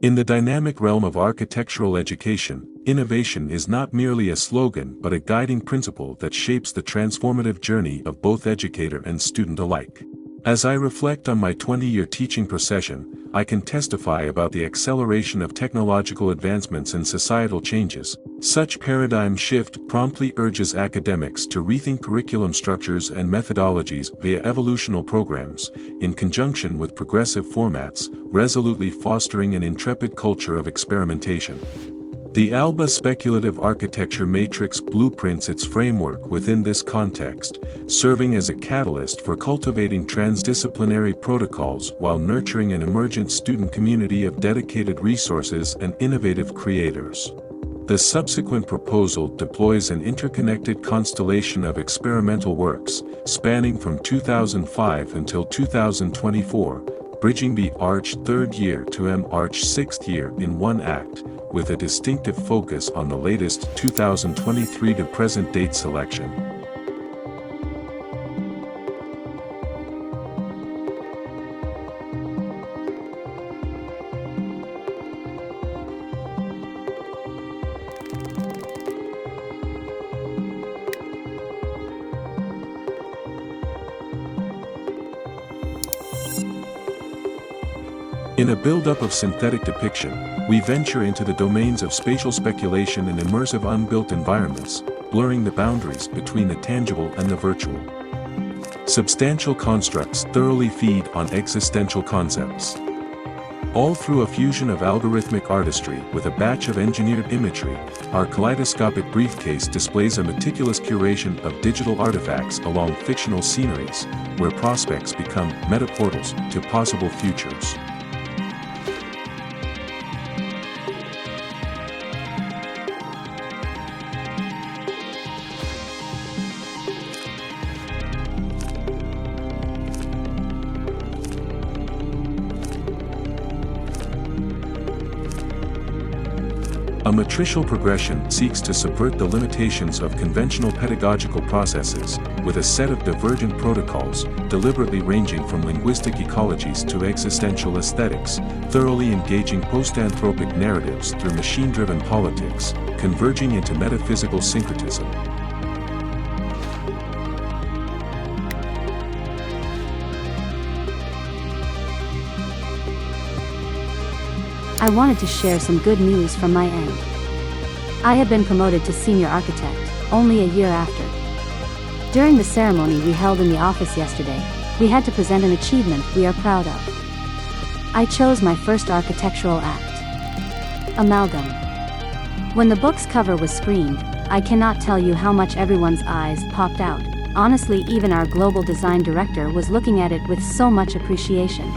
In the dynamic realm of architectural education, innovation is not merely a slogan but a guiding principle that shapes the transformative journey of both educator and student alike. As I reflect on my 20-year teaching procession, I can testify about the acceleration of technological advancements and societal changes. Such paradigm shift promptly urges academics to rethink curriculum structures and methodologies via evolutional programs, in conjunction with progressive formats, resolutely fostering an intrepid culture of experimentation. The ALBA Speculative Architecture Matrix blueprints its framework within this context, serving as a catalyst for cultivating transdisciplinary protocols while nurturing an emergent student community of dedicated resources and innovative creators. The subsequent proposal deploys an interconnected constellation of experimental works, spanning from 2005 until 2024, bridging the Arch third year to Arch sixth year in one act, with a distinctive focus on the latest 2023 to present date selection. In a build-up of synthetic depiction, we venture into the domains of spatial speculation and immersive unbuilt environments, blurring the boundaries between the tangible and the virtual. Substantial constructs thoroughly feed on existential concepts. All through a fusion of algorithmic artistry with a batch of engineered imagery, our kaleidoscopic briefcase displays a meticulous curation of digital artifacts along fictional sceneries, where prospects become metaportals to possible futures. A matricial progression seeks to subvert the limitations of conventional pedagogical processes, with a set of divergent protocols, deliberately ranging from linguistic ecologies to existential aesthetics, thoroughly engaging post-anthropic narratives through machine-driven politics, converging into metaphysical syncretism. I wanted to share some good news from my end. I have been promoted to senior architect, only a year after. During the ceremony we held in the office yesterday, we had to present an achievement we are proud of. I chose my first architectural act, Amalgam. When the book's cover was screened, I cannot tell you how much everyone's eyes popped out. Honestly, even our global design director was looking at it with so much appreciation.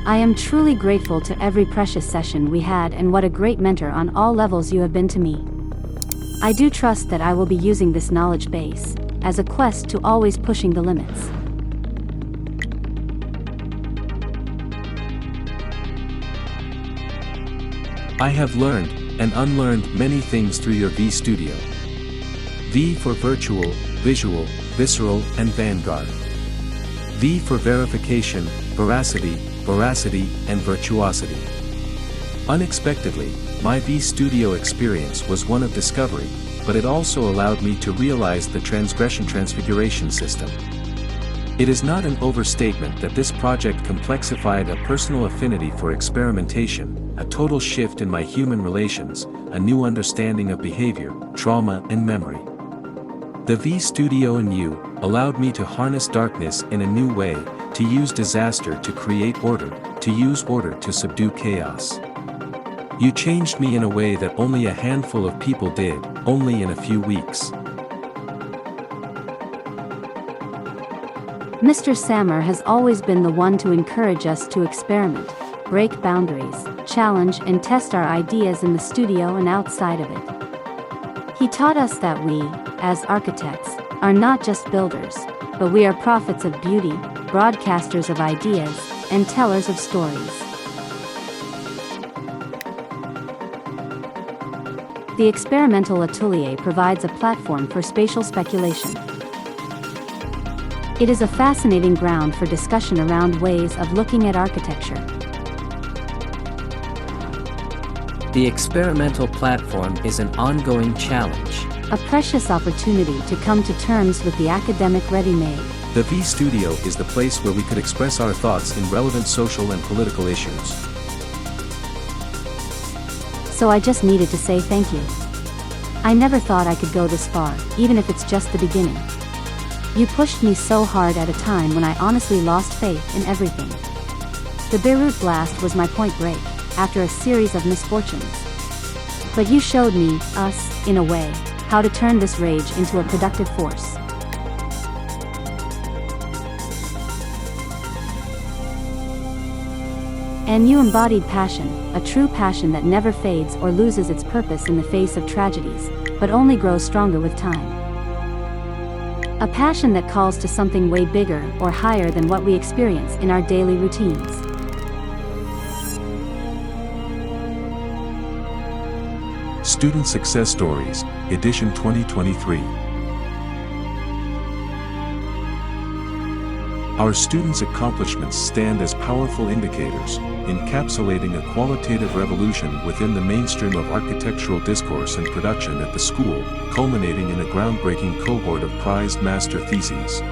I am truly grateful to every precious session we had, and what a great mentor on all levels you have been to me. I do trust that I will be using this knowledge base as a quest to always pushing the limits. I have learned and unlearned many things through your V Studio. V for virtual, visual, visceral, and vanguard. V for verification, veracity, and virtuosity. Unexpectedly, my V Studio experience was one of discovery, but it also allowed me to realize the transgression-transfiguration system. It is not an overstatement that this project complexified a personal affinity for experimentation, a total shift in my human relations, a new understanding of behavior, trauma, and memory. The V Studio and you allowed me to harness darkness in a new way, to use disaster to create order, to use order to subdue chaos. You changed me in a way that only a handful of people did, only in a few weeks. Mr. Sammer has always been the one to encourage us to experiment, break boundaries, challenge and test our ideas in the studio and outside of it. He taught us that we, as architects, are not just builders, but we are prophets of beauty, broadcasters of ideas, and tellers of stories. The experimental atelier provides a platform for spatial speculation. It is a fascinating ground for discussion around ways of looking at architecture. The experimental platform is an ongoing challenge. A precious opportunity to come to terms with the academic ready-made. The V Studio is the place where we could express our thoughts in relevant social and political issues. So I just needed to say thank you. I never thought I could go this far, even if it's just the beginning. You pushed me so hard at a time when I honestly lost faith in everything. The Beirut blast was my point break, after a series of misfortunes. But you showed me, us, in a way, how to turn this rage into a productive force. And you embodied passion, a true passion that never fades or loses its purpose in the face of tragedies, but only grows stronger with time. A passion that calls to something way bigger or higher than what we experience in our daily routines. Student Success Stories, Edition 2023. Our students' accomplishments stand as powerful indicators, encapsulating a qualitative revolution within the mainstream of architectural discourse and production at the school, culminating in a groundbreaking cohort of prized master theses.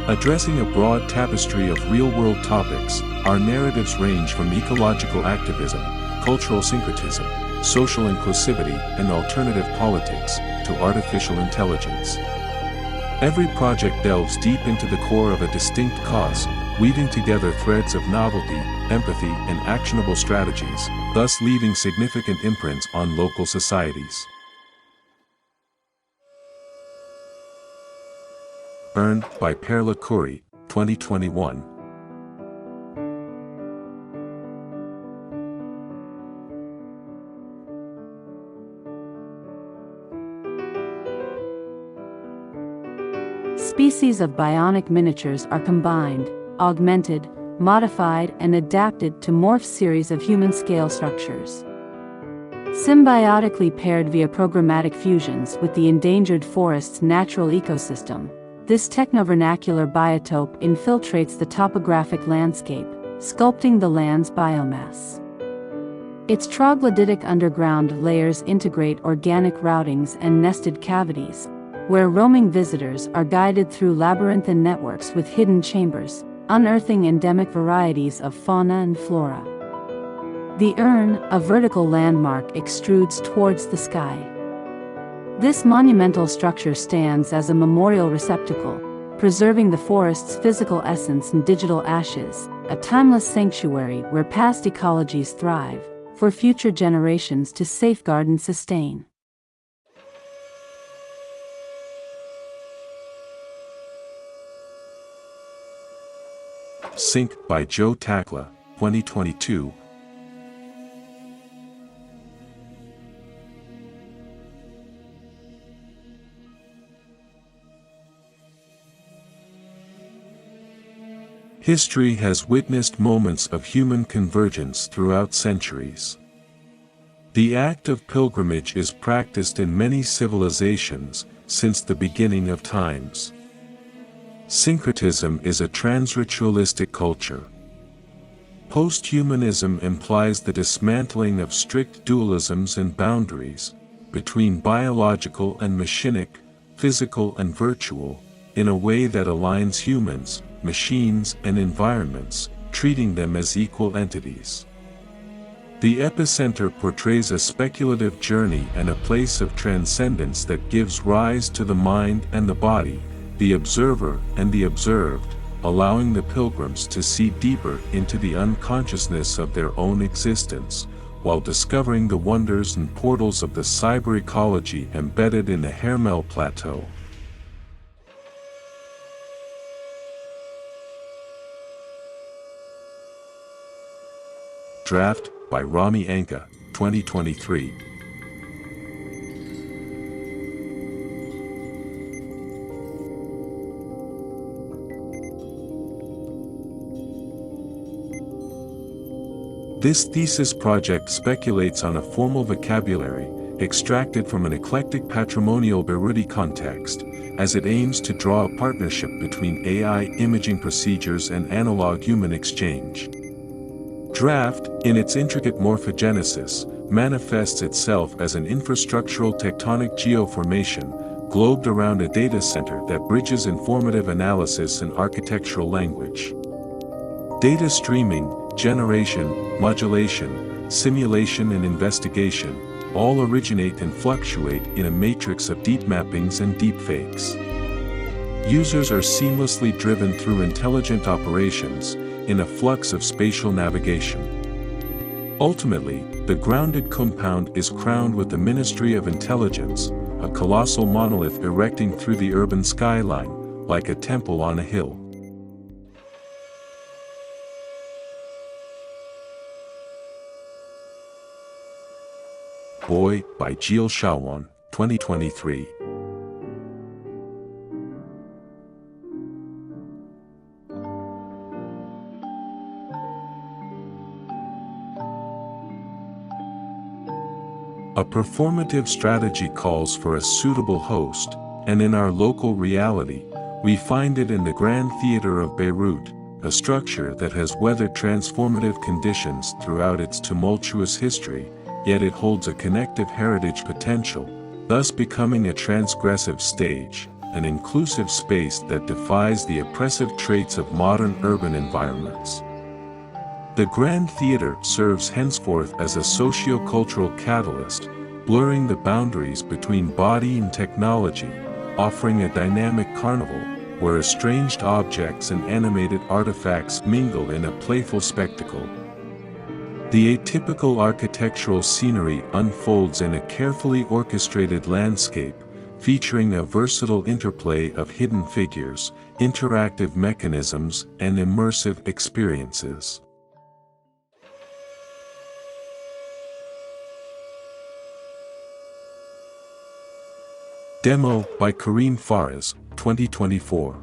Addressing a broad tapestry of real-world topics, our narratives range from ecological activism, cultural syncretism, social inclusivity, and alternative politics, to artificial intelligence. Every project delves deep into the core of a distinct cause, weaving together threads of novelty, empathy, and actionable strategies, thus leaving significant imprints on local societies. Earned by Perla Khoury, 2021. Species of bionic miniatures are combined, augmented, modified, and adapted to morph series of human scale structures. Symbiotically paired via programmatic fusions with the endangered forest's natural ecosystem, this technovernacular biotope infiltrates the topographic landscape, sculpting the land's biomass. Its troglodytic underground layers integrate organic routings and nested cavities, where roaming visitors are guided through labyrinthine networks with hidden chambers, unearthing endemic varieties of fauna and flora. The urn, a vertical landmark, extrudes towards the sky. This monumental structure stands as a memorial receptacle, preserving the forest's physical essence in digital ashes, a timeless sanctuary where past ecologies thrive, for future generations to safeguard and sustain. Sync by Joe Takla, 2022. History has witnessed moments of human convergence throughout centuries. The act of pilgrimage is practiced in many civilizations since the beginning of times. Syncretism is a transritualistic culture. Posthumanism implies the dismantling of strict dualisms and boundaries between biological and machinic, physical and virtual, in a way that aligns humans, machines, and environments, treating them as equal entities. The epicenter portrays a speculative journey and a place of transcendence that gives rise to the mind and the body, the observer and the observed, allowing the pilgrims to see deeper into the unconsciousness of their own existence, while discovering the wonders and portals of the cyber ecology embedded in the Hermel Plateau. Draft by Rami Anka, 2023. This thesis project speculates on a formal vocabulary, extracted from an eclectic patrimonial Beiruti context, as it aims to draw a partnership between AI imaging procedures and analog human exchange. Draft, in its intricate morphogenesis, manifests itself as an infrastructural tectonic geoformation, globed around a data center that bridges informative analysis and architectural language. Data streaming, generation, modulation, simulation and investigation, all originate and fluctuate in a matrix of deep mappings and deepfakes. Users are seamlessly driven through intelligent operations, in a flux of spatial navigation. Ultimately, the grounded compound is crowned with the Ministry of Intelligence, a colossal monolith erecting through the urban skyline, like a temple on a hill. Boy, by Gilles Chahwan, 2023. A performative strategy calls for a suitable host, and in our local reality, we find it in the Grand Theater of Beirut, a structure that has weathered transformative conditions throughout its tumultuous history, yet it holds a connective heritage potential, thus becoming a transgressive stage, an inclusive space that defies the oppressive traits of modern urban environments. The Grand Theater serves henceforth as a socio-cultural catalyst, blurring the boundaries between body and technology, offering a dynamic carnival, where estranged objects and animated artifacts mingle in a playful spectacle. The atypical architectural scenery unfolds in a carefully orchestrated landscape, featuring a versatile interplay of hidden figures, interactive mechanisms, and immersive experiences. Demo by Karim Faraz, 2024.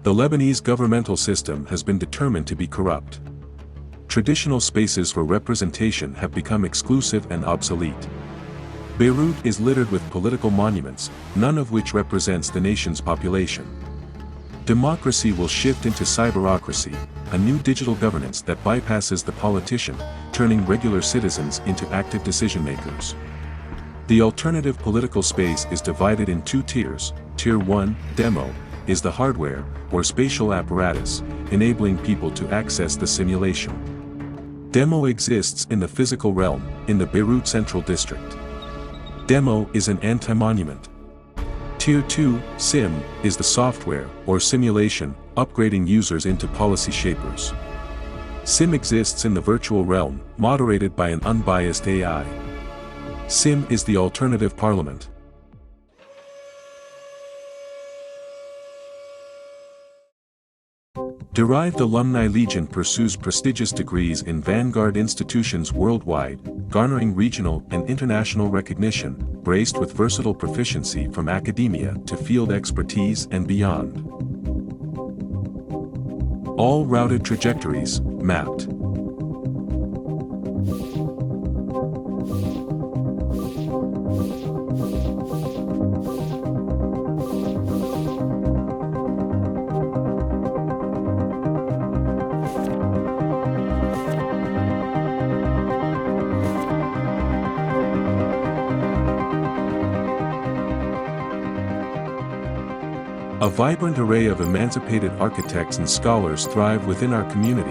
The Lebanese governmental system has been determined to be corrupt. Traditional spaces for representation have become exclusive and obsolete. Beirut is littered with political monuments, none of which represents the nation's population. Democracy will shift into cyberocracy, a new digital governance that bypasses the politician, turning regular citizens into active decision-makers. The alternative political space is divided in two tiers. Tier 1, Demo, is the hardware, or spatial apparatus, enabling people to access the simulation. Demo exists in the physical realm, in the Beirut Central District. Demo is an anti-monument. Tier 2, Sim, is the software, or simulation, upgrading users into policy shapers. Sim exists in the virtual realm, moderated by an unbiased AI. Sim is the alternative parliament. Derived Alumni Legion pursues prestigious degrees in vanguard institutions worldwide, garnering regional and international recognition, braced with versatile proficiency from academia to field expertise and beyond. All routed trajectories, mapped. A vibrant array of emancipated architects and scholars thrive within our community,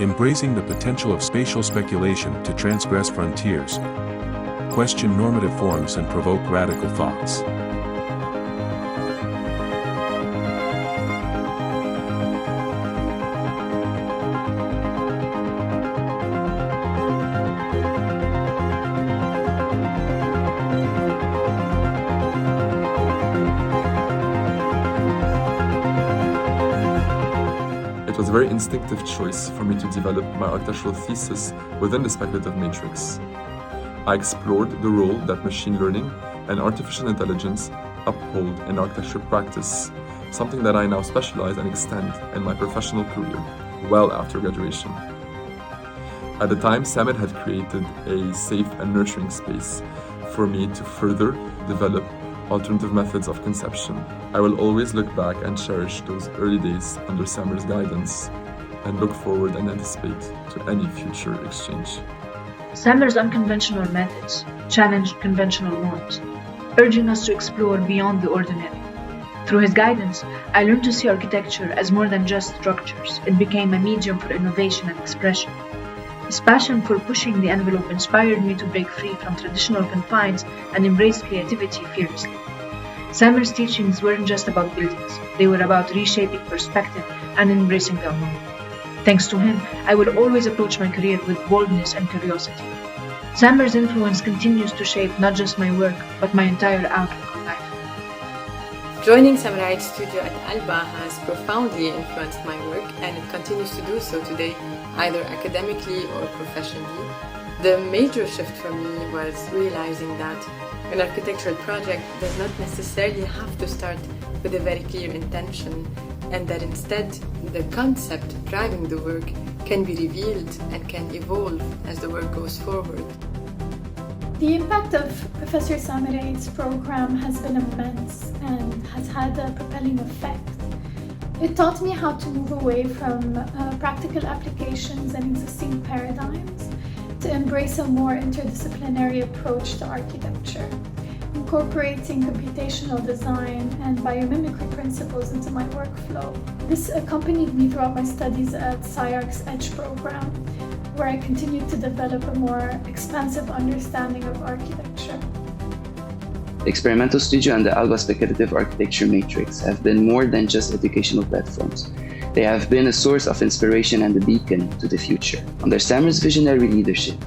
embracing the potential of spatial speculation to transgress frontiers, question normative forms and provoke radical thoughts. It was a very instinctive choice for me to develop my architectural thesis within the speculative matrix. I explored the role that machine learning and artificial intelligence uphold in architecture practice, something that I now specialize and extend in my professional career, well after graduation. At the time, Samit had created a safe and nurturing space for me to further develop alternative methods of conception. I will always look back and cherish those early days under Samer's guidance and look forward and anticipate to any future exchange. Samer's unconventional methods challenged conventional norms, urging us to explore beyond the ordinary. Through his guidance, I learned to see architecture as more than just structures. It became a medium for innovation and expression. His passion for pushing the envelope inspired me to break free from traditional confines and embrace creativity fearlessly. Samer's teachings weren't just about buildings, they were about reshaping perspective and embracing the unknown. Thanks to him, I will always approach my career with boldness and curiosity. Samer's influence continues to shape not just my work, but my entire outlook on life. Joining Samurai Studio at ALBA has profoundly influenced my work, and it continues to do so today, either academically or professionally. The major shift for me was realizing that an architectural project does not necessarily have to start with a very clear intention, and that instead the concept driving the work can be revealed and can evolve as the work goes forward. The impact of Professor Samarai's program has been immense and has had a propelling effect. It taught me how to move away from practical applications and existing paradigms to embrace a more interdisciplinary approach to architecture, incorporating computational design and biomimicry principles into my workflow. This accompanied me throughout my studies at SCI-Arc's EDGE program, where I continued to develop a more expansive understanding of architecture. The Experimental Studio and the ALBA Speculative Architecture Matrix have been more than just educational platforms. They have been a source of inspiration and a beacon to the future. Under Samer's visionary leadership,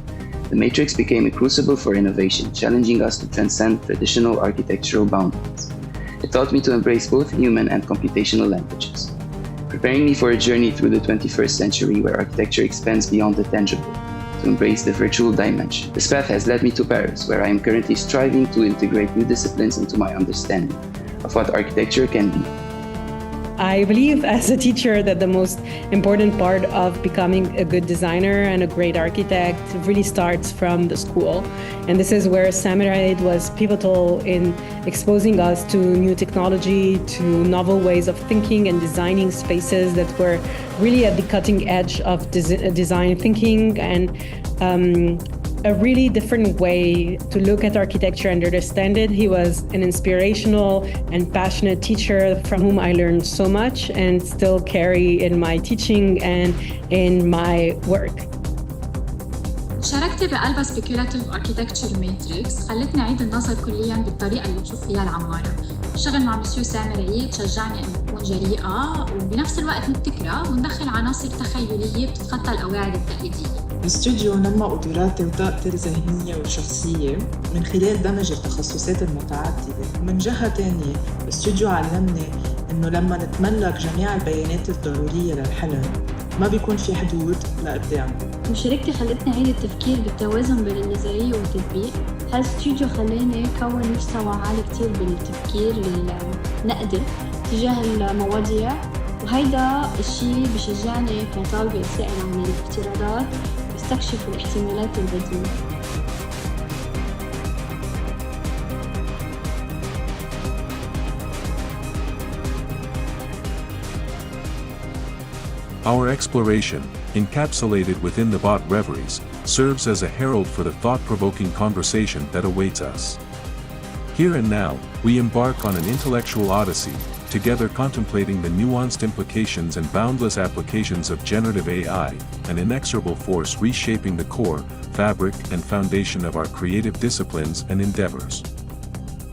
the Matrix became a crucible for innovation, challenging us to transcend traditional architectural boundaries. It taught me to embrace both human and computational languages, preparing me for a journey through the 21st century where architecture expands beyond the tangible to embrace the virtual dimension. This path has led me to Paris, where I am currently striving to integrate new disciplines into my understanding of what architecture can be. I believe as a teacher that the most important part of becoming a good designer and a great architect really starts from the school. And this is where Samurai was pivotal in exposing us to new technology, to novel ways of thinking and designing spaces that were really at the cutting edge of design thinking, and a really different way to look at architecture and understand it. He was an inspirational and passionate teacher from whom I learned so much and still carry in my teaching and in my work. شاركت بألبا Speculative Architecture Matrix خلتني أعيد النظر كلياً بالطريقة اللي بشوف فيها العمارة. الشغل مع مسيو سامري تشجعني أن أكون جريئة وبنفس الوقت مبتكرة وندخل عناصر تخيلية بتتخطى القواعد التقليدية. الاستوديو نمى قدراتي وطاقتي الذهنية والشخصية من خلال دمج التخصصات المتعددة، ومن جهة تانية الاستوديو علمني إنه لما نتملك جميع البيانات الضرورية للحلم ما بيكون في حدود لقدام. مشاركتي خلتني أعيد التفكير بالتوازن بين النظرية والتطبيق. هالاستوديو خلاني كون مستوى عالي كتير بالتفكير النقدي تجاه المواضيع، وهيدا الشيء بشجعني كطالبة أسأل عن الافتراضات واستكشف الاحتمالات البديلة. Our exploration, encapsulated within the bot reveries, serves as a herald for the thought-provoking conversation that awaits us. Here and now, we embark on an intellectual odyssey, together contemplating the nuanced implications and boundless applications of generative AI, an inexorable force reshaping the core, fabric, and foundation of our creative disciplines and endeavors.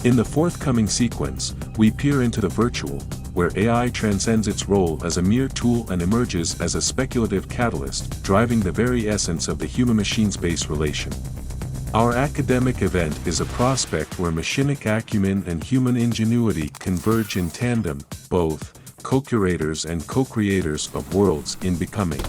In the forthcoming sequence, we peer into the virtual, where AI transcends its role as a mere tool and emerges as a speculative catalyst, driving the very essence of the human-machine space relation. Our academic event is a prospect where machinic acumen and human ingenuity converge in tandem, both co-curators and co-creators of worlds in becoming.